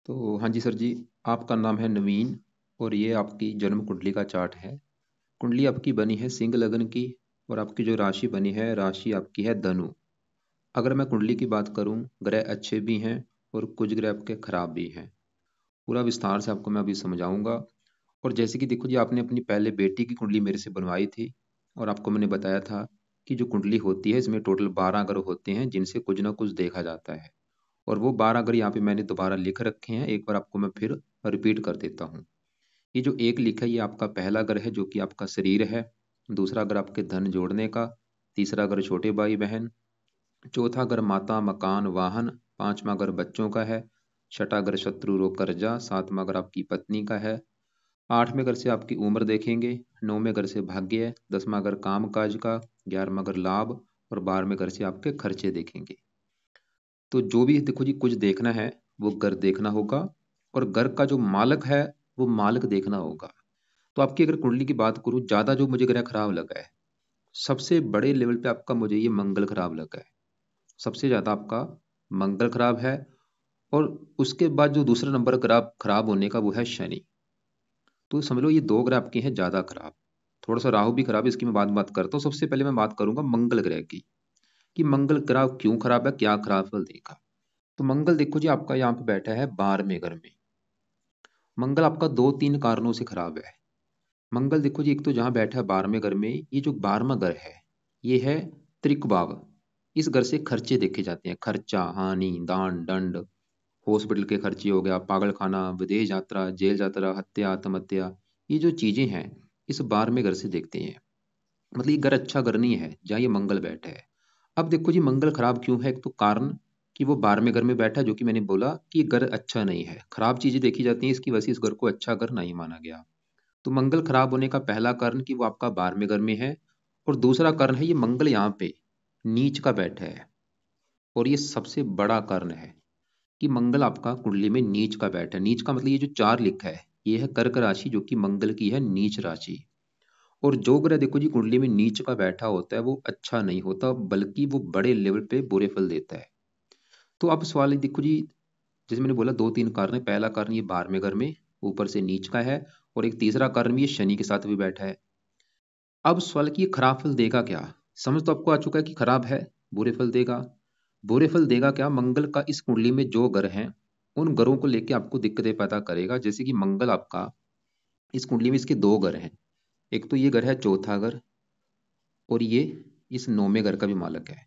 तो हाँ जी सर जी, आपका नाम है नवीन और ये आपकी जन्म कुंडली का चार्ट है। कुंडली आपकी बनी है सिंह लगन की और आपकी जो राशि बनी है राशि आपकी है धनु। अगर मैं कुंडली की बात करूं, ग्रह अच्छे भी हैं और कुछ ग्रह आपके खराब भी हैं। पूरा विस्तार से आपको मैं अभी समझाऊंगा। और जैसे कि देखो जी, आपने अपनी पहले बेटी की कुंडली मेरे से बनवाई थी और आपको मैंने बताया था कि जो कुंडली होती है इसमें टोटल 12 ग्रह होते हैं जिनसे कुछ ना कुछ देखा जाता है। और वो 12 ग्रह यहाँ पे मैंने दोबारा लिख रखे हैं, एक बार आपको मैं फिर रिपीट कर देता हूँ। ये जो एक लिखा है ये आपका पहला घर है जो कि आपका शरीर है। दूसरा घर आपके धन जोड़ने का। तीसरा घर छोटे भाई बहन। चौथा घर माता मकान वाहन। पांचवा घर बच्चों का है। छठा घर शत्रु रोग कर्जा। सातवां घर आपकी पत्नी का है। आठवें घर से आपकी उम्र देखेंगे। नौवें घर से भाग्य। दसवां घर काम काज का। 11वां घर लाभ। और 12वें घर से आपके खर्चे देखेंगे। तो जो भी देखो जी कुछ देखना है वो घर देखना होगा। और घर का जो मालक है वो मालक देखना होगा। तो आपकी अगर कुंडली की बात करूं, ज्यादा जो मुझे ग्रह खराब लगा है, सबसे बड़े लेवल पे आपका मुझे ये मंगल खराब लगा है। सबसे ज्यादा आपका मंगल खराब है। और उसके बाद जो दूसरा नंबर खराब खराब होने का वो है शनि। तो समझ लो ये दो ग्रह आपके हैं ज्यादा खराब। थोड़ा सा राहु भी खराब है, इसकी मैं बात करता हूँ। सबसे पहले मैं बात करूंगा मंगल ग्रह की कि मंगल ग्रह क्यों खराब है, क्या खराब फल देगा। तो मंगल देखो जी आपका यहाँ पे बैठा है 12वें घर में। मंगल आपका दो तीन कारणों से खराब है। मंगल देखो जी, एक तो जहां बैठा है 12वें घर में, ये जो 12वां घर है ये है त्रिक भाव। इस घर से खर्चे देखे जाते हैं, खर्चा हानि दान दंड। हॉस्पिटल के खर्चे हो गया, पागल खाना, विदेश यात्रा, जेल यात्रा, हत्या आत्महत्या। ये जो चीजें हैं इस 12वें घर से देखते हैं। मतलब ये घर अच्छा घर नहीं है जहाँ ये मंगल बैठा है। अब देखो जी मंगल खराब क्यों है, एक तो कारण कि वो 12वें घर में बैठा है, जो कि मैंने बोला कि ये घर अच्छा नहीं है, खराब चीजें देखी जाती हैं, इसकी वजह से इस घर को अच्छा घर नहीं माना गया। तो मंगल खराब होने का पहला कारण कि वो आपका 12वें घर में है। और दूसरा कारण है ये मंगल यहाँ पे नीच का बैठा है। और ये सबसे बड़ा कारण है कि मंगल आपका कुंडली में नीच का बैठा है। नीच का मतलब ये जो चार लिखा है ये है कर्क राशि, जो कि मंगल की है नीच राशि। और जो ग्रह देखो जी कुंडली में नीच का बैठा होता है वो अच्छा नहीं होता, बल्कि वो बड़े लेवल पे बुरे फल देता है। तो अब सवाल है देखो जी, जैसे मैंने बोला दो तीन कारण है। पहला कारण ये 12वें घर में ऊपर से नीच का है। और एक तीसरा कारण भी ये शनि के साथ भी बैठा है। अब सवाल कि ये खराब फल देगा क्या। समझ तो आपको आ चुका है कि खराब है, बुरे फल देगा। बुरे फल देगा क्या, मंगल का इस कुंडली में जो ग्रह हैं उन ग्रहों को लेके आपको दिक्कतें पैदा करेगा। जैसे कि मंगल आपका इस कुंडली में इसके दो ग्रह हैं। एक तो ये ग्रह है चौथा घर, और ये इस 9वें घर का भी मालक है।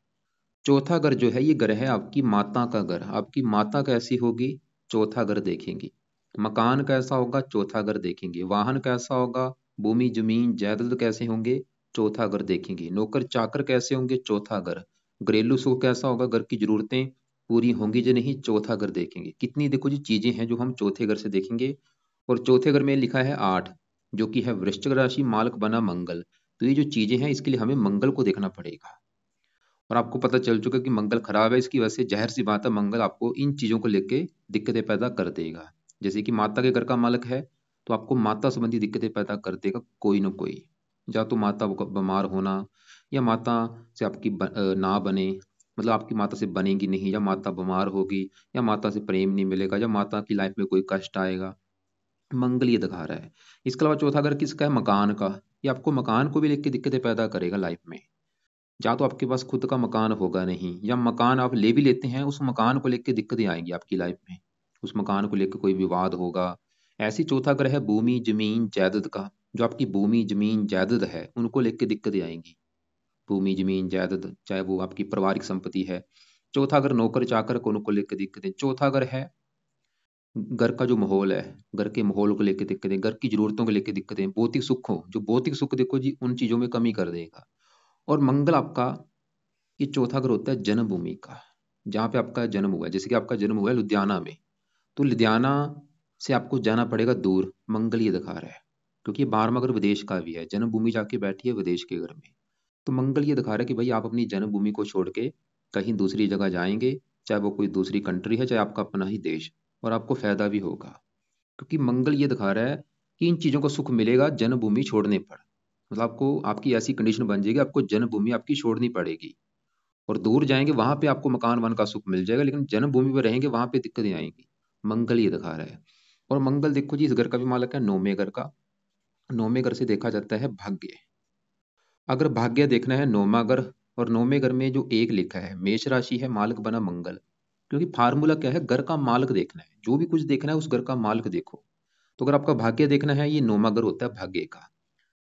चौथा घर जो है ये घर है आपकी माता का घर। आपकी माता कैसी होगी, चौथा घर देखेंगी। मकान कैसा होगा, चौथा घर देखेंगे। वाहन कैसा होगा, भूमि जमीन जायदाद कैसे होंगे, चौथा घर देखेंगे। नौकर चाकर कैसे होंगे, चौथा घर। घरेलू सुख कैसा होगा, घर की जरूरतें पूरी होंगी जो नहीं, चौथा घर देखेंगे। कितनी देखो जी चीजें हैं जो हम चौथे घर से देखेंगे। और चौथे घर में लिखा है 8, जो कि है वृश्चिक राशि, मालक बना मंगल। तो ये जो चीजें हैं इसके लिए हमें मंगल को देखना पड़ेगा। और आपको पता चल चुका है कि मंगल खराब है, इसकी वजह से जाहिर सी बात है मंगल आपको इन चीजों को लेके दिक्कतें पैदा कर देगा। जैसे कि माता के घर का मालक है तो आपको माता संबंधी दिक्कतें पैदा कर देगा कोई ना कोई। या तो माता बीमार होना, या माता से आपकी ना बने, मतलब आपकी माता से बनेगी नहीं, या माता बीमार होगी, या माता से प्रेम नहीं मिलेगा, या माता की लाइफ में कोई कष्ट आएगा। मंगल ये दिखा रहा है। इसके अलावा चौथा घर किसका है, मकान का। ये आपको मकान को भी लेके दिक्कतें पैदा करेगा लाइफ में। या तो आपके पास खुद का मकान होगा नहीं, या मकान आप ले भी लेते हैं उस मकान को लेकर दिक्कतें आएंगी आपकी लाइफ में। उस मकान को लेकर कोई विवाद होगा। ऐसी चौथा ग्रह है भूमि जमीन जायदाद का। जो आपकी भूमि जमीन जायदाद है उनको लेकर दिक्कतें आएंगी। भूमि जमीन जायदाद चाहे वो आपकी पारिवारिक संपत्ति है। चौथा घर नौकर चाकर को उनको लेकर दिक्कतें। चौथा घर है घर का जो माहौल है, घर के माहौल को लेकर दिक्कतें, घर की जरूरतों को लेकर दिक्कतें, भौतिक सुख हो जो भौतिक सुख देखो जी उन चीजों में कमी कर देगा। और मंगल आपका ये चौथा घर होता है जन्मभूमि का, जहाँ पे आपका जन्म हुआ है। जैसे कि आपका जन्म हुआ है लुधियाना में, तो लुधियाना से आपको जाना पड़ेगा दूर। मंगल ये दिखा रहा है, क्योंकि ये 12वां घर विदेश का भी है, जन्मभूमि जाके बैठी है विदेश के घर में। तो मंगल ये दिखा रहा है कि भाई आप अपनी जन्मभूमि को छोड़ के कहीं दूसरी जगह जाएंगे, चाहे वो कोई दूसरी कंट्री है चाहे आपका अपना ही देश, और आपको फायदा भी होगा। क्योंकि मंगल ये दिखा रहा है कि इन चीजों का सुख मिलेगा जन्मभूमि छोड़ने पर। मतलब आपको आपकी ऐसी कंडीशन बन जाएगी आपको जन्मभूमि आपकी छोड़नी पड़ेगी। और दूर जाएंगे वहां पे आपको मकान वन का सुख मिल जाएगा, लेकिन जन्मभूमि पे रहेंगे वहां पे दिक्कतें आएंगी। मंगल ये दिखा रहा है। और मंगल देखो जी इस घर का भी मालिक है नौवें घर का। नौवें घर से देखा जाता है भाग्य। अगर भाग्य देखना है नौवां घर, और नौवें घर में जो एक लिखा है मेष राशि है, मालिक बना मंगल। क्योंकि फार्मूला क्या है, घर का मालिक देखना है, जो भी कुछ देखना है उस घर का मालिक देखो। तो अगर आपका भाग्य देखना है, ये नौवां घर होता है भाग्य का।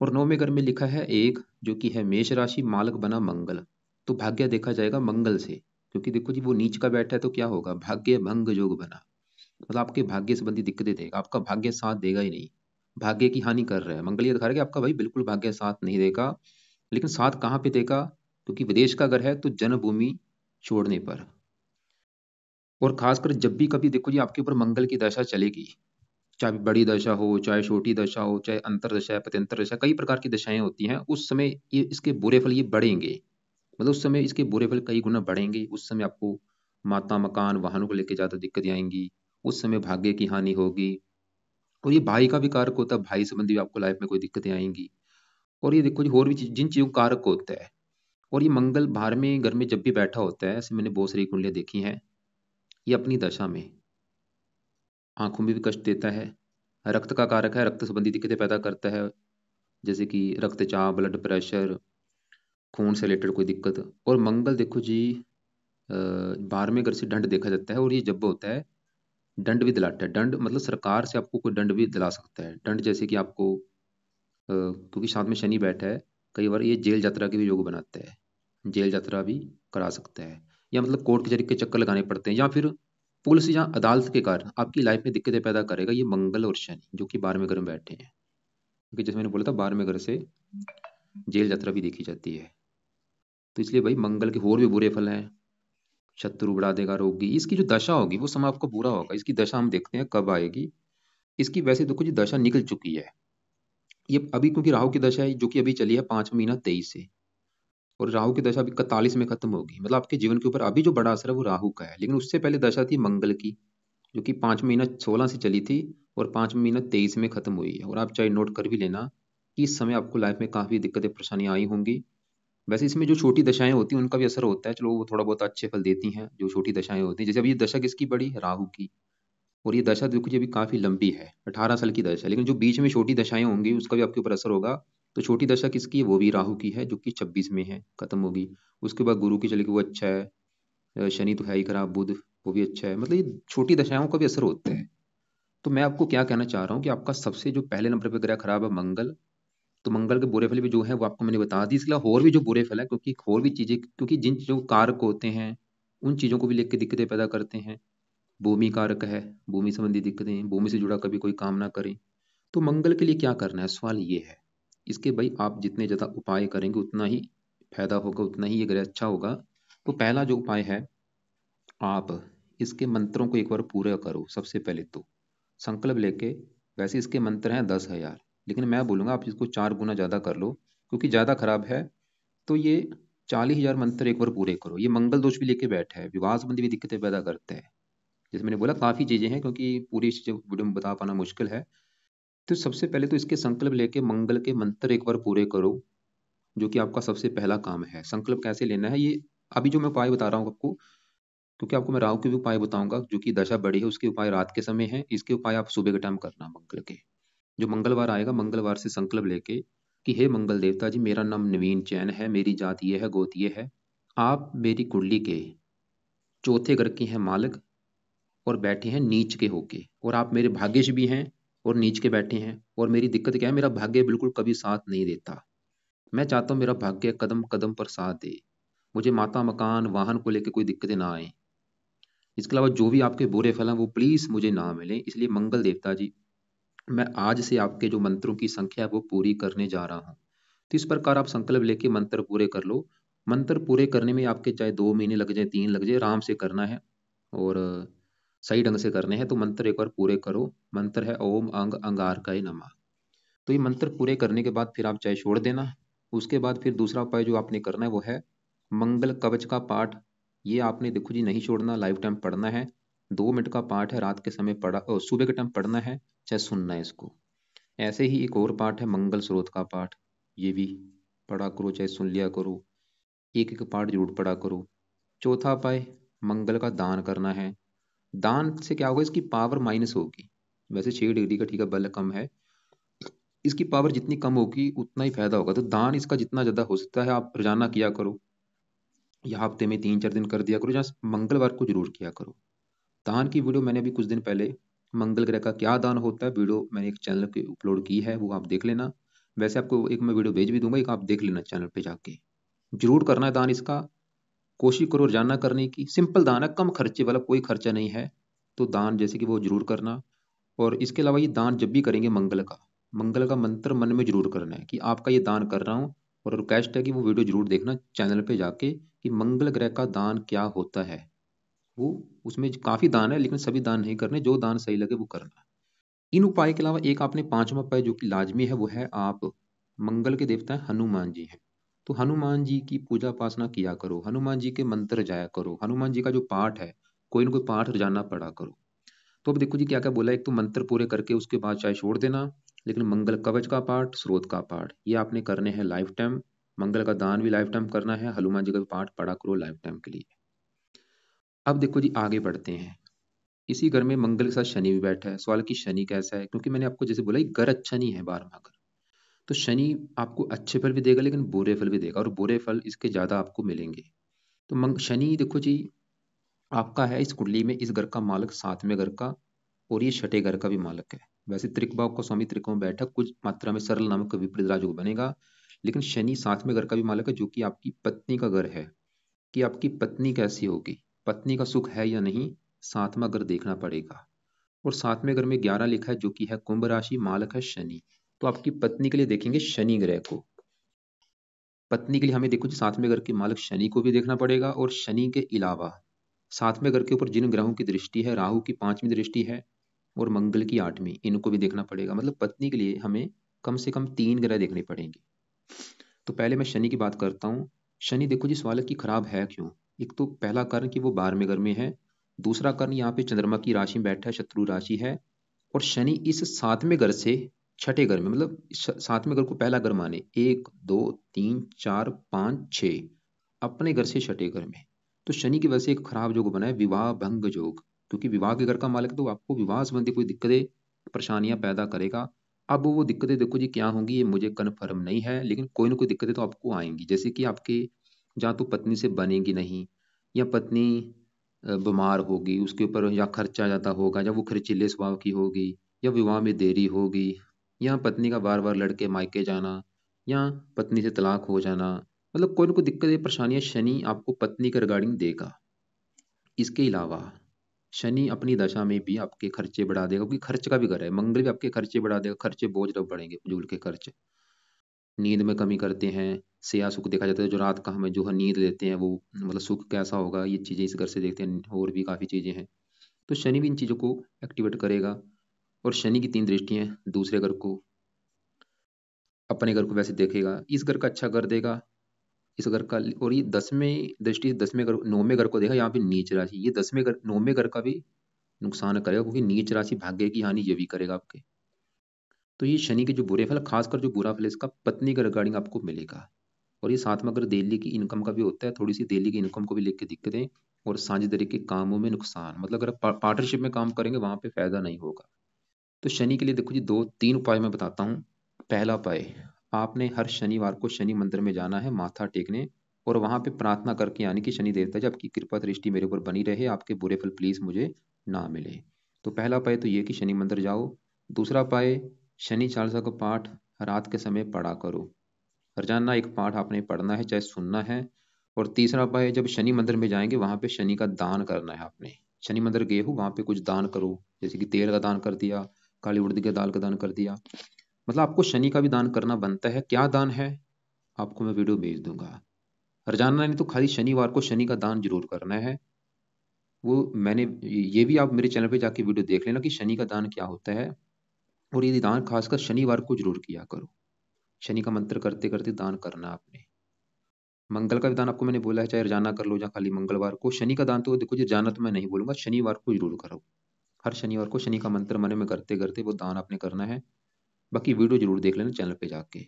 और नौवें घर में लिखा है एक, जो कि है मेष राशि, मालिक बना मंगल। तो भाग्य देखा जाएगा मंगल से। क्योंकि देखो जी वो नीच का बैठा है तो क्या होगा, भाग्य भंग योग बना। मतलब आपके भाग्य संबंधी दिक्कतें देगा, आपका भाग्य साथ देगा ही नहीं। भाग्य की हानि कर रहा है मंगल, ये दिखा रहा है कि आपका भाई बिल्कुल भाग्य साथ नहीं देगा। लेकिन साथ कहाँ पे देगा, क्योंकि विदेश का घर है तो जन्मभूमि छोड़ने पर। और खासकर जब भी कभी देखो जी आपके ऊपर मंगल की दशा चलेगी, चाहे बड़ी दशा हो चाहे छोटी दशा हो, चाहे अंतर दशा है पत्यंतर दशा, कई प्रकार की दशाएं होती हैं, उस समय ये इसके बुरे फल ये बढ़ेंगे। मतलब उस समय इसके बुरे फल कई गुना बढ़ेंगे। उस समय आपको माता मकान वाहनों को लेकर ज्यादा दिक्कतें आएंगी। उस समय भाग्य की हानि होगी। और ये भाई का भी कारक होता है, भाई संबंधी भी आपको लाइफ में कोई दिक्कतें आएंगी। और ये देखो जी और भी जिन चीजों का कारक होता है। और ये मंगल बाहर में घर में जब भी बैठा होता है, ऐसे मैंने बहुत सारी कुंडलियां देखी हैं, ये अपनी दशा में आंखों में भी कष्ट देता है। रक्त का कारक है, रक्त संबंधी दिक्कतें पैदा करता है, जैसे कि रक्तचाप, ब्लड प्रेशर, खून से रिलेटेड कोई दिक्कत। और मंगल देखो जी 12वें घर से दंड देखा जाता है, और ये जब होता है दंड भी दिलाता है। दंड मतलब सरकार से आपको कोई दंड भी दिला सकता है। दंड जैसे कि आपको क्योंकि साथ में शनि बैठा है, कई बार ये जेल यात्रा के भी योग बनाता है। जेल यात्रा भी करा सकता है, या मतलब कोर्ट कचहरी के चक्कर लगाने पड़ते हैं, या फिर पुलिस या अदालत के कारण आपकी लाइफ में दिक्कतें पैदा करेगा ये मंगल और शनि, जो कि 12वें घर में बैठे हैं। क्योंकि जैसे मैंने बोला था 12वें घर से जेल यात्रा भी देखी जाती है। तो इसलिए भाई मंगल के और भी बुरे फल हैं। शत्रु बढ़ा देगा, रोगी, इसकी जो दशा होगी वो समय आपको बुरा होगा। इसकी दशा हम देखते हैं कब आएगी। इसकी वैसे तो कुछ दशा निकल चुकी है। ये अभी क्योंकि राहु की दशा है जो कि अभी चली है 5 महीना 23 से। और राहु की दशा अभी 41 में खत्म होगी। मतलब आपके जीवन के ऊपर अभी जो बड़ा असर है वो राहु का है। लेकिन उससे पहले दशा थी मंगल की, जो कि 5 महीना 16 से चली थी, और 5 महीना 23 में खत्म हुई है। और आप चाहे नोट कर भी लेना कि इस समय आपको लाइफ में काफी दिक्कतें परेशानियां आई होंगी। वैसे इसमें जो छोटी दशाएं होती हैं उनका भी असर होता है, चलो वो थोड़ा बहुत अच्छे फल देती हैं जो छोटी दशाएं होती हैं। जैसे अभी ये दशा किसकी पड़ी, राहु की। और ये दशा देखो जी अभी काफी लंबी है, 18 साल की दशा है। लेकिन जो बीच में छोटी दशाएं होंगी उसका भी आपके ऊपर असर होगा। तो छोटी दशा किसकी है, वो भी राहु की है, जो कि 26 में है, खत्म होगी। उसके बाद गुरु की चलेगी, वो अच्छा है। शनि तो है ही खराब, बुध वो भी अच्छा है। मतलब ये छोटी दशाओं का भी असर होता है। तो मैं आपको क्या कहना चाह रहा हूँ कि आपका सबसे जो पहले नंबर पे ग्रह खराब है मंगल। तो मंगल के बुरे फल भी जो है वो आपको मैंने बता दी। इसके अलावा और भी जो बुरे फल है, क्योंकि और भी चीजें, क्योंकि जिन जो कारक होते हैं उन चीजों को भी लेकर दिक्कतें पैदा करते हैं। भूमि कारक है, भूमि संबंधी दिक्कतें, भूमि से जुड़ा कभी कोई काम ना करें। तो मंगल के लिए क्या करना है, सवाल ये है। इसके भाई आप जितने ज्यादा उपाय करेंगे उतना ही फायदा होगा, उतना ही ये ग्रह अच्छा होगा। तो पहला जो उपाय है, आप इसके मंत्रों को एक बार पूरा करो सबसे पहले तो, संकल्प लेके। वैसे इसके मंत्र हैं 10,000, लेकिन मैं बोलूंगा आप इसको 4 गुना ज्यादा कर लो, क्योंकि ज्यादा खराब है। तो ये 40,000 मंत्र एक बार पूरे करो। ये मंगल दोष भी लेके बैठा है, विवाह संबंधी भी दिक्कतें पैदा करते हैं। जैसे मैंने बोला काफी चीजें हैं, क्योंकि पूरी इस वीडियो में बता पाना मुश्किल है। तो सबसे पहले तो इसके संकल्प लेके मंगल के मंत्र एक बार पूरे करो, जो कि आपका सबसे पहला काम है। संकल्प कैसे लेना है, ये अभी जो मैं उपाय बता रहा हूँ आपको, क्योंकि आपको मैं राहु के भी उपाय बताऊंगा, जो कि दशा बड़ी है उसके उपाय रात के समय है, इसके उपाय आप सुबह के टाइम करना मंगल के। जो मंगलवार आएगा, मंगलवार से संकल्प लेके कि हे मंगल देवता जी, मेरा नाम नवीन जैन है, मेरी जात ये है, गोत्र ये है। आप मेरी कुंडली के चौथे घर के हैं मालिक, और बैठे हैं नीच के होके, और आप मेरे भाग्यश भी हैं, और नीच के बैठे हैं। और मेरी दिक्कत क्या है, मेरा भाग्य बिल्कुल कभी साथ नहीं देता। मैं चाहता हूँ मेरा भाग्य कदम कदम पर साथ दे, मुझे माता मकान वाहन को लेकर कोई दिक्कतें ना आए। इसके अलावा जो भी आपके बुरे फल हैं वो प्लीज मुझे ना मिले। इसलिए मंगल देवता जी, मैं आज से आपके जो मंत्रों की संख्या है वो पूरी करने जा रहा हूँ। तो इस प्रकार आप संकल्प लेके मंत्र पूरे कर लो। मंत्र पूरे करने में आपके चाहे 2 महीने लग जाए, 3 लग जाए, आराम से करना है। और सही ढंग से करने हैं। तो मंत्र एक बार पूरे करो। मंत्र है ओम अंग अंगारकाय नमः। तो ये मंत्र पूरे करने के बाद फिर आप चाहे छोड़ देना। उसके बाद फिर दूसरा उपाय जो आपने करना है वो है मंगल कवच का पाठ। ये आपने देखो जी नहीं छोड़ना, लाइफ टाइम पढ़ना है। 2 मिनट का पाठ है, रात के समय पढ़ा और सुबह के टाइम पढ़ना है, चाहे सुनना है इसको। ऐसे ही एक और पाठ है मंगल स्रोत का पाठ, ये भी पढ़ा करो, चाहे सुन लिया करो। एक एक पाठ जरूर पढ़ा करो। चौथा उपाय मंगल का दान करना है। दान से क्या होगा, इसकी पावर माइनस होगी। वैसे 6 डिग्री का ठीक है बल कम है, इसकी पावर जितनी कम होगी उतना ही फायदा होगा। तो दान इसका जितना ज्यादा हो सकता है आप रोजाना किया करो, या हफ्ते में 3-4 दिन कर दिया करो, या मंगलवार को जरूर किया करो। दान की वीडियो मैंने अभी कुछ दिन पहले मंगल ग्रह का क्या दान होता है वीडियो मैंने एक चैनल पे अपलोड की है, वो आप देख लेना। वैसे आपको एक मैं वीडियो भेज भी दूंगा, एक आप देख लेना चैनल पे जाके। जरूर करना है दान इसका, कोशिश करो रोजाना करने की। सिंपल दान है, कम खर्चे वाला, कोई खर्चा नहीं है। तो दान जैसे कि वो जरूर करना। और इसके अलावा ये दान जब भी करेंगे मंगल का मंत्र मन में जरूर करना है कि आपका ये दान कर रहा हूँ। और रिक्वेस्ट है कि वो वीडियो जरूर देखना चैनल पे जाके कि मंगल ग्रह का दान क्या होता है। वो उसमें काफी दान है, लेकिन सभी दान नहीं करने, जो दान सही लगे वो करना। इन उपाय के अलावा एक आपने पांचवा उपाय जो कि लाजमी है, वो है आप मंगल के देवता हनुमान जी हैं, तो हनुमान जी की पूजा उपासना किया करो, हनुमान जी के मंत्र जाया करो, हनुमान जी का जो पाठ है कोई ना कोई पाठ रोजाना पढ़ा करो। तो अब देखो जी क्या क्या बोला, एक तो मंत्र पूरे करके उसके बाद चाहे छोड़ देना, लेकिन मंगल कवच का पाठ, स्रोत का पाठ ये आपने करने हैं लाइफ टाइम। मंगल का दान भी लाइफ टाइम करना है, हनुमान जी का भी पाठ पढ़ा करो लाइफ टाइम के लिए। अब देखो जी आगे बढ़ते हैं। इसी घर में मंगल के साथ शनि भी बैठा है। सवाल कि शनि कैसा है, क्योंकि मैंने आपको जैसे बोला घर अच्छा नहीं है 12वां घर। तो शनि आपको अच्छे फल भी देगा लेकिन बुरे फल भी देगा, और बुरे फल इसके ज्यादा आपको मिलेंगे। तो शनि देखो जी आपका है इस कुंडली में, इस घर का मालक 7वें घर का, और ये छठे घर का भी मालक है। वैसे त्रिकभाव का स्वामी त्रिकोण बैठक कुछ मात्रा में सरल नामक विपरीत राजयोग बनेगा, लेकिन शनि 7वें घर का भी मालक है, जो कि आपकी पत्नी का घर है। कि आपकी पत्नी कैसी होगी, पत्नी का सुख है या नहीं, 7वां घर देखना पड़ेगा। और 7वें घर में 11 लिखा है, जो कि है कुंभ राशि, मालक है शनि। तो आपकी पत्नी के लिए देखेंगे शनि ग्रह को। पत्नी के लिए हमें देखो जी 7वें घर के मालक शनि को भी देखना पड़ेगा, और शनि के अलावा 7वें घर के ऊपर जिन ग्रहों की दृष्टि है, राहु की 5वीं दृष्टि है और मंगल की 8वीं, इनको भी देखना पड़ेगा। मतलब पत्नी के लिए हमें कम से कम 3 ग्रह देखने पड़ेंगे। तो पहले मैं शनि की बात करता हूँ। शनि देखो जी सवाल है कि खराब है क्यों। एक तो पहला कारण कि वो 12वें घर में है, दूसरा कारण यहाँ पे चंद्रमा की राशि में बैठा है, शत्रु राशि है। और शनि इस 7वें घर से छठे घर में, मतलब 7वें घर को पहला घर माने, 1 2 3 4 5 6, अपने घर से छठे घर में। तो शनि की वजह से एक खराब योग बना है, विवाह भंग योग। क्योंकि विवाह के घर का मालिक तो आपको विवाह संबंधी कोई दिक्कतें परेशानियां पैदा करेगा। अब वो दिक्कतें देखो जी क्या होंगी ये मुझे कन्फर्म नहीं है, लेकिन कोई ना कोई दिक्कतें तो आपको आएंगी। जैसे कि आपके जहाँ तो पत्नी से बनेगी नहीं, या पत्नी बीमार होगी, उसके ऊपर या खर्चा ज़्यादा होगा, या वो खर्चीले स्वभाव की होगी, या विवाह में देरी होगी, या पत्नी का बार बार लड़के मायके जाना, या पत्नी से तलाक हो जाना। मतलब कोई ना कोई दिक्कतें परेशानियां शनि आपको पत्नी के रिगार्डिंग देगा। इसके अलावा शनि अपनी दशा में भी आपके खर्चे बढ़ा देगा, क्योंकि खर्च का भी घर है, मंगल भी आपके खर्चे बढ़ा देगा, खर्चे बोझ रब बढ़ेंगे, फजूल के खर्च। नींद में कमी करते हैं, सेया सुख देखा जाता है, जो रात का हमें जो है नींद लेते हैं वो मतलब सुख कैसा होगा, ये चीज़ें इस घर से देखते हैं, और भी काफ़ी चीज़ें हैं। तो शनि भी इन चीज़ों को एक्टिवेट करेगा। और शनि की 3 दृष्टियां दूसरे घर को, अपने घर को वैसे देखेगा, इस घर का अच्छा कर देगा, इस घर का। और ये 10वीं दृष्टि 10वें घर 9वें घर को देखा, यहाँ पे नीच राशि, ये 10वें घर 9वें घर का भी नुकसान करेगा, क्योंकि नीच राशि भाग्य की हानि ये भी करेगा आपके। तो ये शनि के जो बुरे फल, खासकर जो बुरा फल है इसका पत्नी के रिगार्डिंग आपको मिलेगा। और ये 7वां घर दिल्ली की इनकम का भी होता है, थोड़ी सी दिल्ली की इनकम को भी लेके दिक्कतें, और साझेदारी के कामों में नुकसान, मतलब अगर पार्टनरशिप में काम करेंगे वहां पे फायदा नहीं होगा। तो शनि के लिए देखो जी 2-3 उपाय मैं बताता हूँ। पहला उपाय, आपने हर शनिवार को शनि मंदिर में जाना है माथा टेकने, और वहां पे प्रार्थना करके यानी कि शनि देवता जी आपकी कृपा दृष्टि मेरे ऊपर बनी रहे, आपके बुरे फल प्लीज मुझे ना मिले। तो पहला उपाय तो ये कि शनि मंदिर जाओ। दूसरा उपाय, शनि चालीसा का पाठ रात के समय पढ़ा करो। रोजाना एक पाठ आपने पढ़ना है, चाहे सुनना है। और तीसरा उपाय, जब शनि मंदिर में जाएंगे वहां पे शनि का दान करना है आपने। शनि मंदिर गए हो वहां पे कुछ दान करो, जैसे कि तेल का दान कर दिया, काली उड़द के दाल का दान कर दिया। मतलब आपको शनि का भी दान करना बनता है। क्या दान है आपको मैं वीडियो भेज दूंगा। रोजाना नहीं तो खाली शनिवार को शनि का दान जरूर करना है। वो मैंने ये भी आप मेरे चैनल पे जाके वीडियो देख लेना कि शनि का दान क्या होता है। और ये दान खासकर शनिवार को जरूर किया करो। शनि का मंत्र करते करते दान करना आपने। मंगल का भी दान आपको मैंने बोला है, चाहे रोजाना कर लो या खाली मंगलवार को। शनि का दान तो देखो जी रोजाना तो मैं नहीं बोलूंगा, शनिवार को जरूर करो। हर शनिवार को शनि का मंत्र मन में करते करते वो दान आपने करना है। बाकी वीडियो जरूर देख लेना चैनल पे जाके।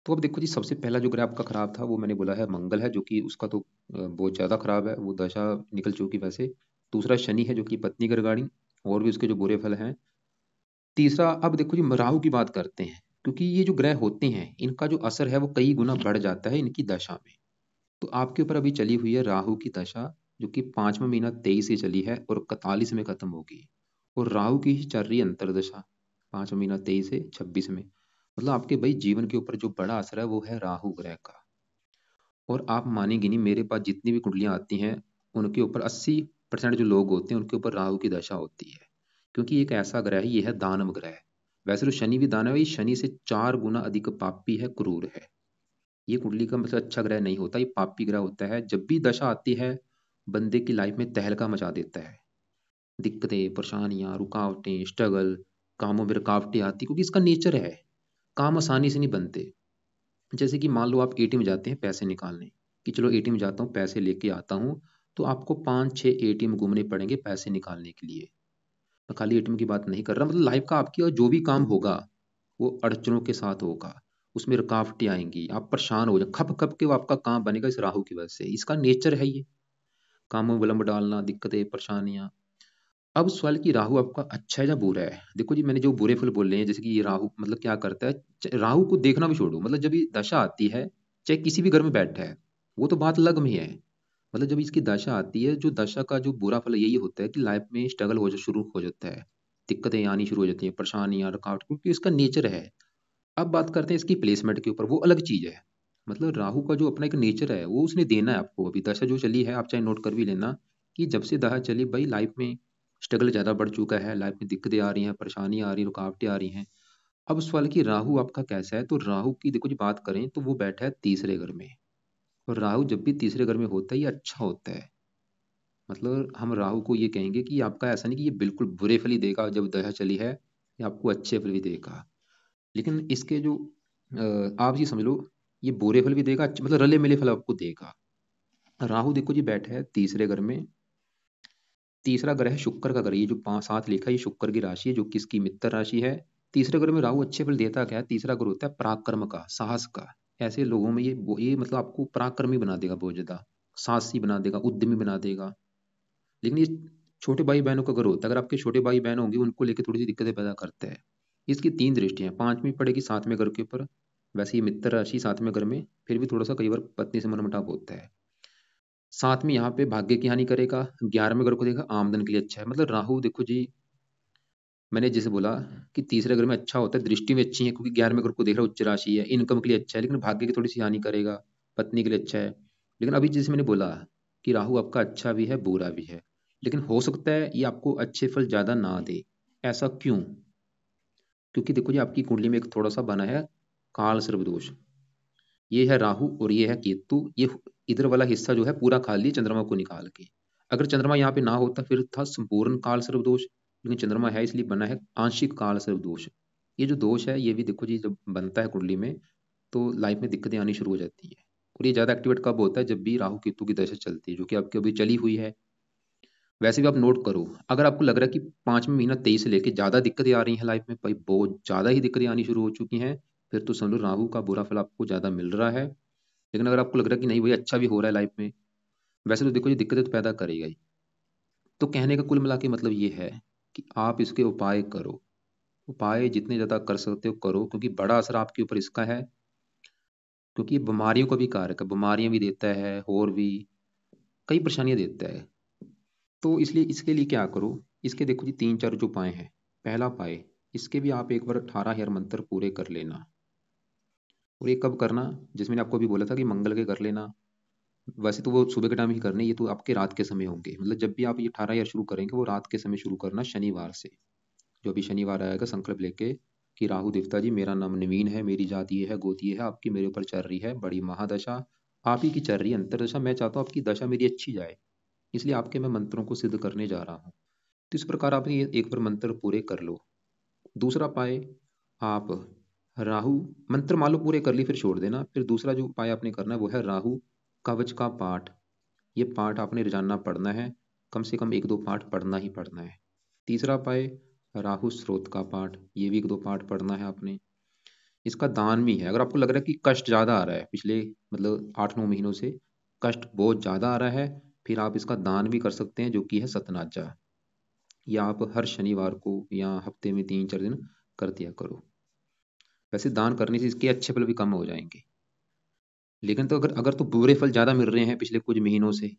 तो अब देखो जी सबसे पहला जो ग्रह आपका खराब था वो मैंने बोला है मंगल है, जो कि उसका तो बहुत ज्यादा खराब है, वो दशा निकल चुकी वैसे। दूसरा शनि है जो कि पत्नी के रिगार्डिंग, और भी उसके जो बुरे फल हैं। तीसरा, अब देखो जी राहु की बात करते हैं, क्योंकि ये जो ग्रह होते हैं इनका जो असर है वो कई गुना बढ़ जाता है इनकी दशा में। तो आपके ऊपर अभी चली हुई है राहु की दशा, जो कि 5वां महीना 23 से चली है और 41 में खत्म होगी। और राहु की ही चल रही है अंतरदशा, 5वां महीना 23 से 26 में। मतलब आपके भाई जीवन के ऊपर जो बड़ा असर है वो है राहु ग्रह का। और आप मानेंगे नहीं, मेरे पास जितनी भी कुंडलियां आती हैं उनके ऊपर 80% जो लोग होते हैं उनके ऊपर राहु की दशा होती है। क्योंकि एक ऐसा ग्रह है, ये है दानव ग्रह। वैसे तो शनि भी दानव है, ये शनि से 4 गुना अधिक पापी है, क्रूर है। ये कुंडली का मतलब अच्छा ग्रह नहीं होता, ये पापी ग्रह होता है। जब भी दशा आती है बंदे की लाइफ में तहलका मचा देता है। दिक्कतें, परेशानियां, रुकावटें, स्ट्रगल, कामों में रुकावटें आती, क्योंकि इसका नेचर है। काम आसानी से नहीं बनते। जैसे कि मान लो आप एटीएम जाते हैं पैसे निकालने, कि चलो एटीएम जाता हूँ पैसे लेके आता हूँ, तो आपको 5-6 एटीएम घूमने पड़ेंगे पैसे निकालने के लिए। मैं खाली एटीएम की बात नहीं कर रहा, मतलब लाइफ का आपकी और जो भी काम होगा वो अड़चनों के साथ होगा, उसमें रुकावटें आएंगी, आप परेशान हो जाए, खप खप के वो आपका काम बनेगा इस राहु की वजह से। इसका नेचर है ये, कामों में विलंब डालना, दिक्कतें, परेशानियां। अब सवाल कि राहु आपका अच्छा है या बुरा है। देखो जी, मैंने जो बुरे फल बोले हैं, जैसे कि ये राहु मतलब क्या करता है, राहु को देखना भी छोड़ो, मतलब जब ये दशा आती है चाहे किसी भी घर में बैठा है, वो तो बात अलग में है। मतलब जब इसकी दशा आती है, जो दशा का जो बुरा फल यही होता है कि लाइफ में स्ट्रगल हो शुरू हो जाता है, दिक्कतें आनी शुरू हो जाती हैं, परेशानियां, रुकावट, क्योंकि इसका नेचर है। अब बात करते हैं इसकी प्लेसमेंट के ऊपर, वो अलग चीज है। मतलब राहु का जो अपना एक नेचर है वो उसने देना है आपको। अभी दशा जो चली है, आप चाहे नोट कर भी लेना, कि जब से दशा चली भाई लाइफ में स्ट्रगल ज्यादा बढ़ चुका है, लाइफ में दिक्कतें आ रही हैं, परेशानी आ रही है, रुकावटें आ रही हैं। अब सवाल कि राहु आपका कैसा है, तो राहु की देखो जी बात करें तो वो बैठा है तीसरे घर में। और राहु जब भी तीसरे घर में होता है ये अच्छा होता है। मतलब हम राहु को ये कहेंगे कि आपका ऐसा नहीं कि ये बिल्कुल बुरे फल ही देगा जब दशा चली है, ये आपको अच्छे फल भी देगा। लेकिन इसके जो आप ये समझ लो, ये बुरे फल भी देगा, मतलब रले मिले फल आपको देगा। राहु देखो जी बैठा है तीसरे घर में। तीसरा ग्रह शुक्र का ग्रह, ये जो 5 7 लिखा है ये शुक्र की राशि है, जो कि इसकी मित्र राशि है। तीसरे घर में राहु अच्छे फल देता क्या है, तीसरा घर होता है पराक्रम का, साहस का। ऐसे लोगों में ये मतलब आपको पराक्रमी बना देगा, बहुत ज्यादा साहसी बना देगा, उद्यमी बना देगा। लेकिन ये छोटे भाई बहनों का घर होता है, अगर आपके छोटे भाई बहन होंगे उनको लेकर थोड़ी सी दिक्कतें पैदा करता है। इसकी 3 दृष्टियां, 5वीं पड़ेगी 7वें घर के ऊपर। वैसे ये मित्र राशि 7वें घर में, फिर भी थोड़ा सा कई बार पत्नी से मनमुटाव होता है। 7वीं यहाँ पे भाग्य की हानि करेगा, 11वें घर को देखा आमदन के लिए अच्छा है। मतलब राहु देखो जी, मैंने जैसे बोला कि तीसरे घर में अच्छा होता है, दृष्टि में अच्छी है, क्योंकि 11वें घर को देख रहा है, उच्च राशि है, इनकम के लिए अच्छा है, लेकिन भाग्य की थोड़ी सी हानि करेगा, पत्नी के लिए अच्छा है। लेकिन अभी जैसे मैंने बोला कि राहु आपका अच्छा भी है बुरा भी है, लेकिन हो सकता है ये आपको अच्छे फल ज्यादा ना दे। ऐसा क्यों? क्योंकि देखो जी आपकी कुंडली में एक थोड़ा सा बना है काल सर्प दोष। ये है राहु और ये है केतु, ये इधर वाला हिस्सा जो है पूरा खा लिया चंद्रमा को निकाल के। अगर चंद्रमा यहाँ पे ना होता फिर था संपूर्ण काल सर्प दोष, लेकिन चंद्रमा है इसलिए बना है आंशिक काल सर्प दोष। ये जो दोष है ये भी देखो जी जब बनता है कुंडली में तो लाइफ में दिक्कतें आनी शुरू हो जाती है। और ये ज्यादा एक्टिवेट कब होता है, जब भी राहु केतु की दशा चलती है, जो कि आपकी अभी चली हुई है। वैसे भी आप नोट करो, अगर आपको लग रहा है कि 5वां महीना 23 से लेके ज्यादा दिक्कतें आ रही हैं लाइफ में, भाई बहुत ज्यादा ही दिक्कतें आनी शुरू हो चुकी हैं, फिर तो समझ लो राहु का बुरा फल आपको ज्यादा मिल रहा है। लेकिन अगर आपको लग रहा है कि नहीं भाई अच्छा भी हो रहा है लाइफ में, वैसे तो देखो ये दिक्कतें तो पैदा करेगा ही। तो कहने का कुल मिला के मतलब ये है कि आप इसके उपाय करो। उपाय जितने ज्यादा कर सकते हो करो, क्योंकि बड़ा असर आपके ऊपर इसका है। क्योंकि ये बीमारियों का भी कारक है, बीमारियां भी देता है और भी कई परेशानियां देता है। तो इसलिए इसके लिए क्या करो, इसके देखो जी 3 4 जो उपाय हैं। पहला उपाय, इसके भी आप एक बार 18 हज़ार मंत्र पूरे कर लेना। और ये कब करना, जिसमें मैंने आपको भी बोला था कि मंगल के कर लेना। वैसे तो वो सुबह के टाइम ही करने, ये तो आपके रात के समय होंगे। मतलब जब भी आप ये 18 हज़ार शुरू करेंगे वो रात के समय शुरू करना, शनिवार से। जो भी शनिवार आएगा संकल्प लेके कि राहु देवता जी मेरा नाम नवीन है, मेरी जाति ये है, गोती ये है, आपकी मेरे ऊपर चल रही है बड़ी महादशा, आप ही की चल रही है अंतरदशा, मैं चाहता हूँ आपकी दशा मेरी अच्छी जाए, इसलिए आपके मैं मंत्रों को सिद्ध करने जा रहा हूँ। तो इस प्रकार आप ये एक बार मंत्र पूरे कर लो। दूसरा उपाय, आप राहु मंत्र मान लो पूरे कर ली फिर छोड़ देना। फिर दूसरा जो उपाय आपने करना है वो है राहु कवच का पाठ। ये पाठ आपने रोजाना पढ़ना है, कम से कम 1 2 पाठ पढ़ना ही पढ़ना है। तीसरा उपाय राहु स्रोत का पाठ, ये भी 1 2 पाठ पढ़ना है आपने। इसका दान भी है, अगर आपको लग रहा है कि कष्ट ज्यादा आ रहा है पिछले मतलब 8 9 महीनों से, कष्ट बहुत ज्यादा आ रहा है, फिर आप इसका दान भी कर सकते हैं, जो कि है सतनाजा। या आप हर शनिवार को या हफ्ते में 3-4 दिन कर दिया करो। वैसे दान करने से इसके अच्छे फल भी कम हो जाएंगे, लेकिन तो अगर अगर तो बुरे फल ज़्यादा मिल रहे हैं पिछले कुछ महीनों से,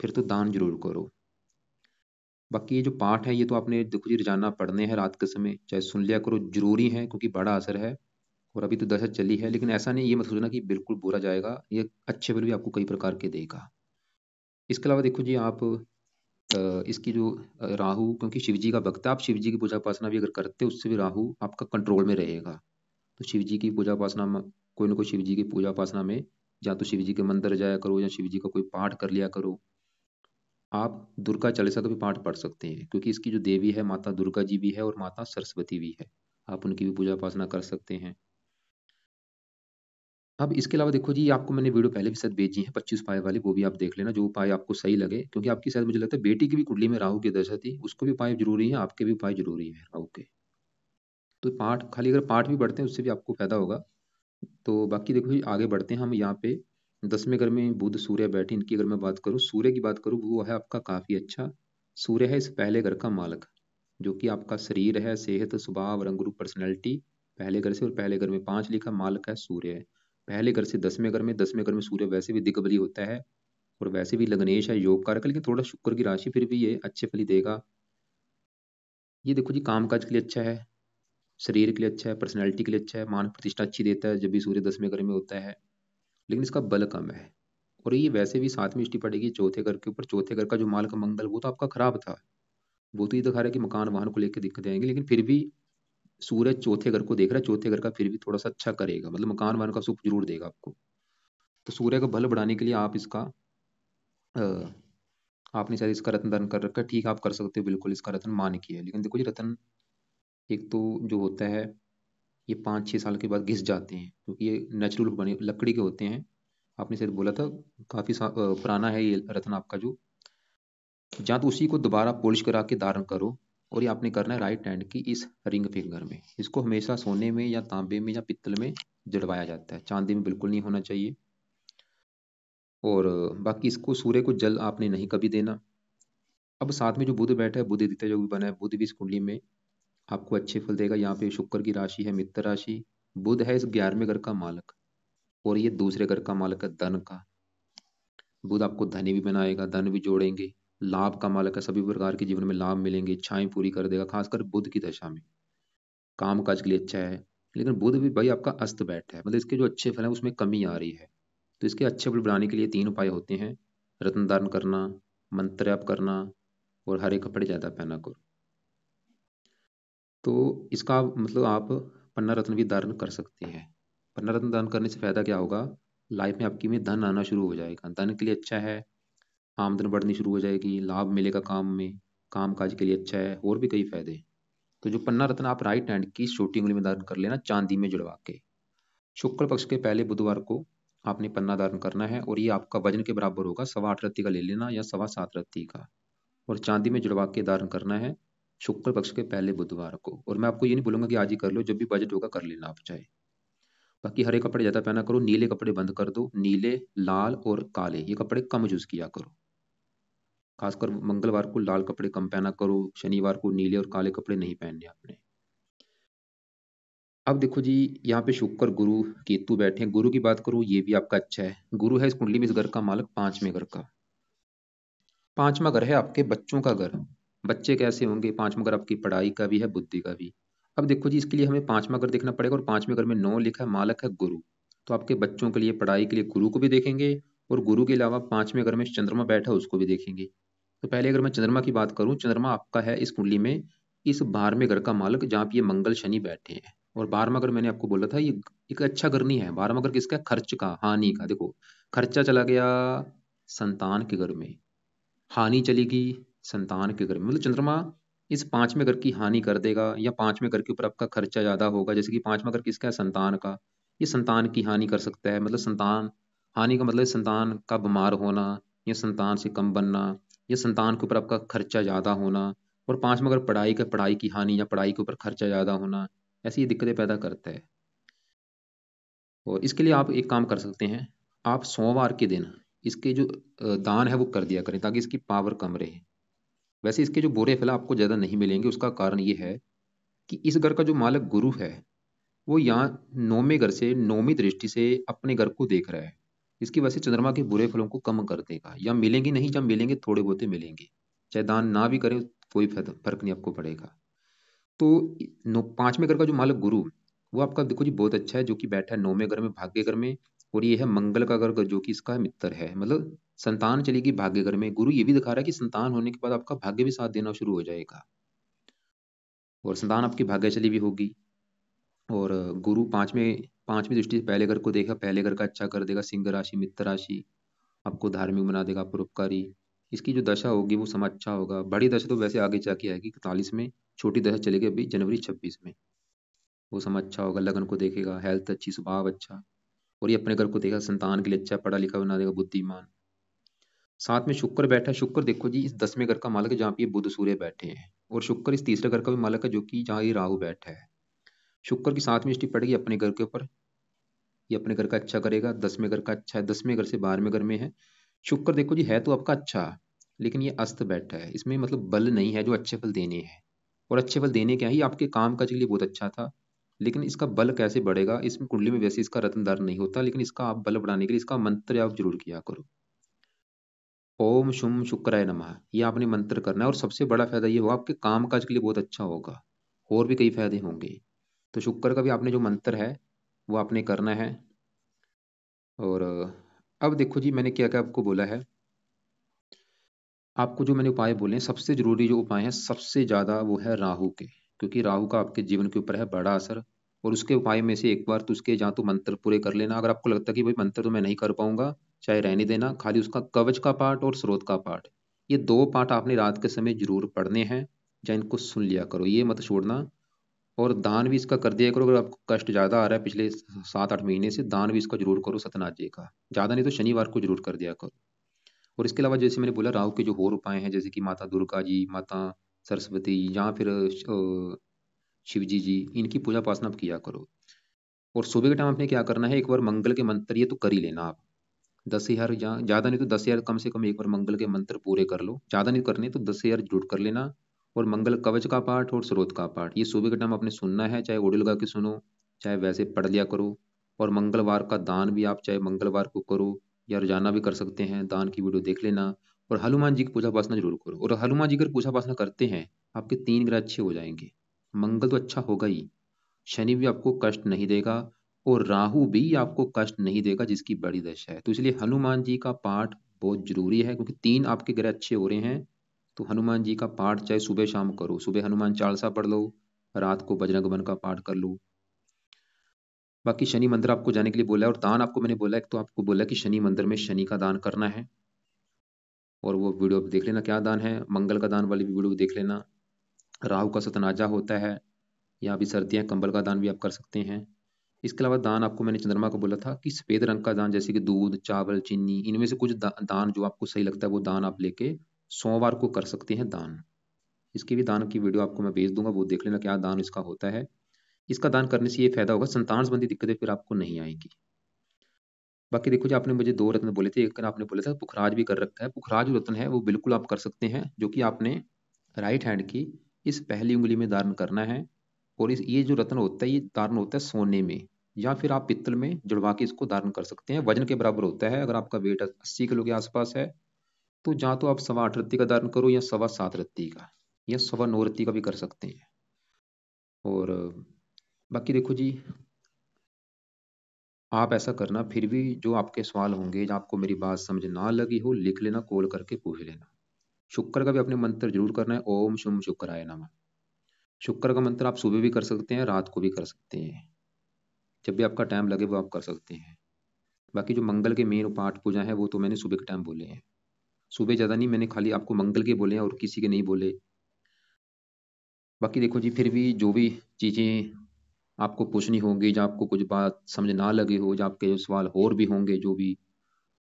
फिर तो दान जरूर करो। बाकी ये जो पाठ है, ये तो आपने देखो जी रोजाना पढ़ने हैं रात के समय, चाहे सुन लिया करो, जरूरी है क्योंकि बड़ा असर है। और अभी तो दशा चली है, लेकिन ऐसा नहीं ये मत सोचना कि बिल्कुल बुरा जाएगा, ये अच्छे फल भी आपको कई प्रकार के देगा। इसके अलावा देखो जी आप इसकी जो राहु, क्योंकि शिव जी का भक्त है, आप शिव जी की पूजा उपासना भी अगर करते हो, उससे भी राहु आपका कंट्रोल में रहेगा। तो शिव जी की पूजा उपासना में, कोई ना कोई शिव जी की पूजा उपासना में, या तो शिव जी के मंदिर जाया करो या शिव जी का कोई पाठ कर लिया करो। आप दुर्गा चालीसा का भी पाठ पढ़ सकते हैं, क्योंकि इसकी जो देवी है माता दुर्गा जी भी है और माता सरस्वती भी है, आप उनकी भी पूजा उपासना कर सकते हैं। अब इसके अलावा देखो जी, आपको मैंने वीडियो पहले भी शायद भेजी है 25 उपाय वाली, वो भी आप देख लेना, जो उपाय आपको सही लगे, क्योंकि आपकी शायद मुझे लगता है बेटी की भी कुंडली में राहु की दशा थी, उसको भी उपाय जरूरी है, आपके भी उपाय जरूरी है राहु के। तो पाठ, खाली अगर पाठ भी पढ़ते हैं उससे भी आपको फायदा होगा। तो बाकी देखो जी आगे बढ़ते हैं हम यहाँ पे। 10वें घर में बुध सूर्य बैठे, इनकी अगर मैं बात करूँ, सूर्य की बात करूँ, वो है आपका काफी अच्छा। सूर्य है इस पहले घर का मालक, जो कि आपका शरीर है, सेहत, स्वभाव, रंग रूप, पर्सनैलिटी, पहले घर से। और पहले घर में 5 लिखा, मालक है सूर्य है। पहले घर से 10वें घर में, 10वें घर में सूर्य वैसे भी दिग्बली होता है, और वैसे भी लग्नेश है, योग कारक, लेकिन थोड़ा शुक्र की राशि, फिर भी ये अच्छे फल ही देगा। ये देखो जी काम काज के लिए अच्छा है, शरीर के लिए अच्छा है, पर्सनैलिटी के लिए अच्छा है, मान प्रतिष्ठा अच्छी देता है जब भी सूर्य 10वें घर में होता है। लेकिन इसका बल कम है। और ये वैसे भी 7वीं दृष्टि पड़ेगी चौथे घर के ऊपर। चौथे घर का जो मालक मंगल, वो तो आपका खराब था, वो तो ये दिखा रहा है कि मकान वाहन को लेकर दिक्कत आएंगी, लेकिन फिर भी सूरज चौथे घर को देख रहा है, चौथे घर का फिर भी थोड़ा सा अच्छा करेगा, मतलब मकान वाहन का सुख जरूर देगा आपको। तो सूर्य का बल बढ़ाने के लिए आप इसका अ, आपने शायद इसका रत्न दान कर रखा है, ठीक, आप कर सकते हो बिल्कुल, इसका रत्न मानिक है। लेकिन देखो जी रत्न एक तो जो होता है, ये 5-6 साल के बाद घिस जाते हैं, क्योंकि ये नेचुरल बने लकड़ी के होते हैं। आपने शायद बोला था काफी पुराना है ये रत्न आपका जो, या तो उसी को दोबारा पॉलिश करा के धारण करो। और ये आपने करना है राइट हैंड की इस रिंग फिंगर में। इसको हमेशा सोने में या तांबे में या पित्तल में जड़वाया जाता है, चांदी में बिल्कुल नहीं होना चाहिए। और बाकी इसको सूर्य को जल आपने नहीं कभी देना। अब साथ में जो बुध बैठा है, बुध आदित्य जो भी बना है, बुध भी इस कुंडली में आपको अच्छे फल देगा। यहाँ पे शुक्र की राशि है मित्र राशि, बुध है इस 11वें घर का मालक, और ये दूसरे घर का मालक है धन का। बुध आपको धनी भी बनाएगा, धन भी जोड़ेंगे, लाभ का मालक है, सभी प्रकार के जीवन में लाभ मिलेंगे, इच्छाएं पूरी कर देगा, खासकर बुध की दशा में काम काज के लिए अच्छा है। लेकिन बुध भी भाई आपका अस्त बैठा है, मतलब इसके जो अच्छे फल है उसमें कमी आ रही है। तो इसके अच्छे फल बनाने के लिए 3 उपाय होते हैं: रत्न दान करना, मंत्र जाप करना, और हरे कपड़े ज्यादा पहना करो। तो इसका मतलब आप पन्ना रत्न भी धारण कर सकते हैं। पन्ना रत्न दान करने से फायदा क्या होगा, लाइफ में आपकी में धन आना शुरू हो जाएगा, धन के लिए अच्छा है, आमदन बढ़नी शुरू हो जाएगी, लाभ मिलेगा काम में, काम काज के लिए अच्छा है, और भी कई फायदे। तो जो पन्ना रत्न आप राइट हैंड की छोटी उंगली में धारण कर लेना, चांदी में जुड़वा के। शुक्ल पक्ष के पहले बुधवार को आपने पन्ना धारण करना है, और ये आपका वजन के बराबर होगा, 8.25 रत्ती का ले लेना या 7.25 रत्ती का, और चांदी में जुड़वा के धारण करना है शुक्ल पक्ष के पहले बुधवार को। और मैं आपको ये नहीं बोलूंगा कि आज ही कर लो, जब भी बजट होगा कर लेना आप चाहे। बाकी हरे कपड़े ज्यादा पहना करो, नीले कपड़े बंद कर दो, नीले, लाल और काले ये कपड़े कम यूज किया करो। खासकर मंगलवार को लाल कपड़े कम पहना करो, शनिवार को नीले और काले कपड़े नहीं पहनने आपने। अब देखो जी, यहाँ पे शुक्र, गुरु, केतु बैठे हैं। गुरु की बात करूँ, ये भी आपका अच्छा है, गुरु है इस कुंडली में इस घर का मालक 5वें घर का। 5वां घर है आपके बच्चों का घर। बच्चे कैसे होंगे, 5वां घर आपकी पढ़ाई का भी है, बुद्धि का भी। अब देखो जी, इसके लिए हमें 5वां घर देखना पड़ेगा, और 5वें घर में 9 लिखा है, मालक है गुरु। तो आपके बच्चों के लिए, पढ़ाई के लिए गुरु को भी देखेंगे, और गुरु के अलावा 5वें घर में चंद्रमा बैठा है उसको भी देखेंगे। तो पहले अगर मैं चंद्रमा की बात करूं, चंद्रमा आपका है इस कुंडली में इस 12वें घर का मालक, जहाँ पे ये मंगल शनि बैठे हैं। और 12वां घर मैंने आपको बोला था ये एक अच्छा घर नहीं है। 12वां घर किसका है, खर्च का, हानि का। देखो खर्चा चला गया संतान के घर में, हानि चलेगी संतान के घर में, मतलब चंद्रमा इस 5वें घर की हानि कर देगा, या 5वें घर के ऊपर आपका खर्चा ज्यादा होगा। जैसे कि 5वां घर किसका है, संतान का, ये संतान की हानि कर सकता है। मतलब संतान हानि का मतलब संतान का बीमार होना, या संतान से कम बनना, या संतान के ऊपर आपका खर्चा ज्यादा होना। और 5वां घर पढ़ाई का, पढ़ाई की हानि या पढ़ाई के ऊपर खर्चा ज्यादा होना, ऐसी ये दिक्कतें पैदा करता है। और इसके लिए आप एक काम कर सकते हैं, आप सोमवार के दिन इसके जो दान है वो कर दिया करें ताकि इसकी पावर कम रहे। वैसे इसके जो बुरे फल आपको ज़्यादा नहीं मिलेंगे, उसका कारण ये है कि इस घर का जो मालक गुरु है वो यहाँ नौवें घर से नौवीं दृष्टि से अपने घर को देख रहा है। इसकी वजह से चंद्रमा के बुरे फलों को कम कर देगा, या मिलेंगे नहीं, जब मिलेंगे थोड़े बहुते मिलेंगे, चाहे दान ना भी करें कोई फर्क नहीं आपको पड़ेगा। तो पांचवें घर का जो मालक गुरु, वो आपका देखो जी बहुत अच्छा है, जो कि बैठा है नौवें घर में, भाग्य घर में। और ये है मंगल का घर जो कि इसका मित्र है, मतलब संतान चलेगी भाग्य घर में। गुरु ये भी दिखा रहा है कि संतान होने के बाद आपका भाग्य भी साथ देना शुरू हो जाएगा, और संतान आपकी भाग्यशाली भी होगी। और गुरु पांचवें पांचवी दृष्टि से पहले घर को देखा, पहले घर का अच्छा कर देगा, सिंह राशि मित्र राशि, आपको धार्मिक बना देगा, परोपकारी। इसकी जो दशा होगी वो समय अच्छा होगा। बड़ी दशा तो वैसे आगे जाके आएगी 41 में, छोटी दशा चलेगी अभी जनवरी 26 में। वो समय अच्छा होगा, लगन को देखेगा, हेल्थ अच्छी, स्वभाव अच्छा। और ये अपने घर को देखा, संतान के लिए अच्छा, पढ़ा लिखा बना देगा, बुद्धिमान। साथ में शुक्र बैठा है। शुक्र देखो जी इस 10वें घर का मालक है, जहाँ पे ये बुध सूर्य बैठे हैं। और शुक्र इस तीसरे घर का भी मालक है, जो कि जहाँ ये राहु बैठा है। शुक्र की 7वीं दृष्टि पड़ेगी अपने घर के ऊपर, ये अपने घर का अच्छा करेगा। 10वें घर का अच्छा है, 10वें घर से 12वें घर में है। शुक्र देखो जी है तो आपका अच्छा, लेकिन ये अस्त बैठा है, इसमें मतलब बल नहीं है जो अच्छे फल देने हैं। और अच्छे फल देने क्या ही, आपके काम काज के लिए बहुत अच्छा था, लेकिन इसका बल कैसे बढ़ेगा, इसमें कुंडली में वैसे इसका रत्नदार नहीं होता, लेकिन इसका आप बल बढ़ाने के लिए इसका मंत्र आप जरूर किया करो। ओम शुम शुक्राय नमः, ये आपने मंत्र करना है। और सबसे बड़ा फायदा ये होगा, आपके काम काज के लिए बहुत अच्छा होगा। और भी कई फायदे होंगे। तो शुक्र का भी आपने जो मंत्र है वो आपने करना है। और अब देखो जी मैंने क्या क्या आपको बोला है। आपको जो मैंने उपाय बोले हैं, सबसे जरूरी जो उपाय है सबसे ज्यादा वो है राहु के, क्योंकि राहु का आपके जीवन के ऊपर है बड़ा असर। और उसके उपाय में से एक बार तो उसके जहाँ तो मंत्र पूरे कर लेना। अगर आपको लगता है कि भाई मंत्र तो मैं नहीं कर पाऊंगा, चाहे रहने देना, खाली उसका कवच का पाठ और स्रोत का पाठ, ये दो पाठ आपने रात के समय जरूर पढ़ने हैं। या इनको सुन लिया करो, ये मत छोड़ना। और दान भी इसका कर दिया करो। अगर आपको कष्ट ज्यादा आ रहा है पिछले 7-8 महीने से, दान भी इसका जरूर करो सत्यनारायण जी का, ज्यादा नहीं तो शनिवार को जरूर कर दिया करो। और इसके अलावा जैसे मैंने बोला, राहु के जो और उपाय हैं, जैसे कि माता दुर्गा जी, माता सरस्वती, या फिर शिव जी, इनकी पूजा उपासना आप किया करो। और सुबह के टाइम आपने क्या करना है, एक बार मंगल के मंत्र ये तो कर ही लेना आप। 10,000, या ज्यादा नहीं तो 10,000 कम से कम एक बार मंगल के मंत्र पूरे कर लो। ज्यादा नहीं करने तो 10,000 जरूर कर लेना। और मंगल कवच का पाठ और स्रोत का पाठ ये सुबह के टाइम आपने सुनना है, चाहे ऑडियो लगा के सुनो, चाहे वैसे पढ़ लिया करो। और मंगलवार का दान भी आप चाहे मंगलवार को करो, या रोजाना भी कर सकते हैं, दान की वीडियो देख लेना। और हनुमान जी की पूजा उपासना जरूर करो। और हनुमान जी की पूजा उपासना करते हैं, आपके 3 ग्रह अच्छे हो जाएंगे। मंगल तो अच्छा होगा ही, शनि भी आपको कष्ट नहीं देगा, और राहु भी आपको कष्ट नहीं देगा जिसकी बड़ी दशा है। तो इसलिए हनुमान जी का पाठ बहुत जरूरी है, क्योंकि 3 आपके ग्रह अच्छे हो रहे हैं। तो हनुमान जी का पाठ चाहे सुबह शाम करो, सुबह हनुमान चालीसा पढ़ लो, रात को बजरंग बन का पाठ कर लो। बाकी शनि मंदिर आपको जाने के लिए बोला है। और दान आपको मैंने बोला, एक तो आपको बोला कि शनि मंदिर में शनि का दान करना है, और वो वीडियो देख लेना क्या दान है। मंगल का दान वाली भी वीडियो देख लेना। राहु का सतनाजा होता है, या अभी सर्दियाँ, कंबल का दान भी आप कर सकते हैं। इसके अलावा दान आपको मैंने चंद्रमा को बोला था कि सफेद रंग का दान, जैसे कि दूध, चावल, चीनी, इनमें से कुछ दान जो आपको सही लगता है वो दान आप लेके सोमवार को कर सकते हैं दान। इसकी भी दान की वीडियो आपको मैं भेज दूंगा, वो देख लेना क्या दान इसका होता है। इसका दान करने से ये फायदा होगा, संतान संबंधी दिक्कतें फिर आपको नहीं आएंगी। बाकी देखो जी आपने मुझे 2 रत्न बोले थे, एक आपने बोला था पुखराज भी कर रखा है। पुखराज जो रत्न है वो बिल्कुल आप कर सकते हैं, जो कि आपने राइट हैंड की इस पहली उंगली में धारण करना है। और इस ये जो रत्न होता है ये धारण होता है सोने में, या फिर आप पित्तल में जुड़वा के इसको धारण कर सकते हैं। वजन के बराबर होता है। अगर आपका वेट 80 किलो के आसपास है, तो ਜਾਂ तो आप 8.25 रत्ती का धारण करो, या 7.25 रत्ती का, या 9.25 रत्ती का भी कर सकते हैं। और बाकी देखो जी आप ऐसा करना, फिर भी जो आपके सवाल होंगे, जो आपको मेरी बात समझ ना लगी हो, लिख लेना, कॉल करके पूछ लेना। शुक्र का भी अपने मंत्र जरूर करना है, ओम शुम शुक्राय नमः। शुक्र का मंत्र आप सुबह भी कर सकते हैं, रात को भी कर सकते हैं, जब भी आपका टाइम लगे वो आप कर सकते हैं। बाकी जो मंगल के मेन पाठ पूजा है वो तो मैंने सुबह के टाइम बोले हैं। सुबह ज़्यादा नहीं, मैंने खाली आपको मंगल के बोले हैं और किसी के नहीं बोले। बाकी देखो जी फिर भी जो भी चीज़ें आपको पूछनी होंगी, या आपको कुछ बात समझ ना लगे हो, या आपके जो सवाल और भी होंगे जो भी,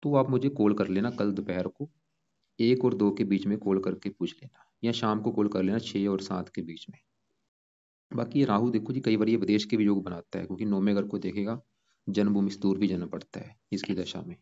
तो आप मुझे कॉल कर लेना कल दोपहर को 1 और 2 के बीच में कॉल करके पूछ लेना, या शाम को कॉल कर लेना 6 और 7 के बीच में। बाकी ये राहु देखो जी कई बार ये विदेश के भी योग बनाता है, क्योंकि 9वें घर को देखेगा, जन्मभूमि से दूर भी जाना पड़ता है इसकी दशा में।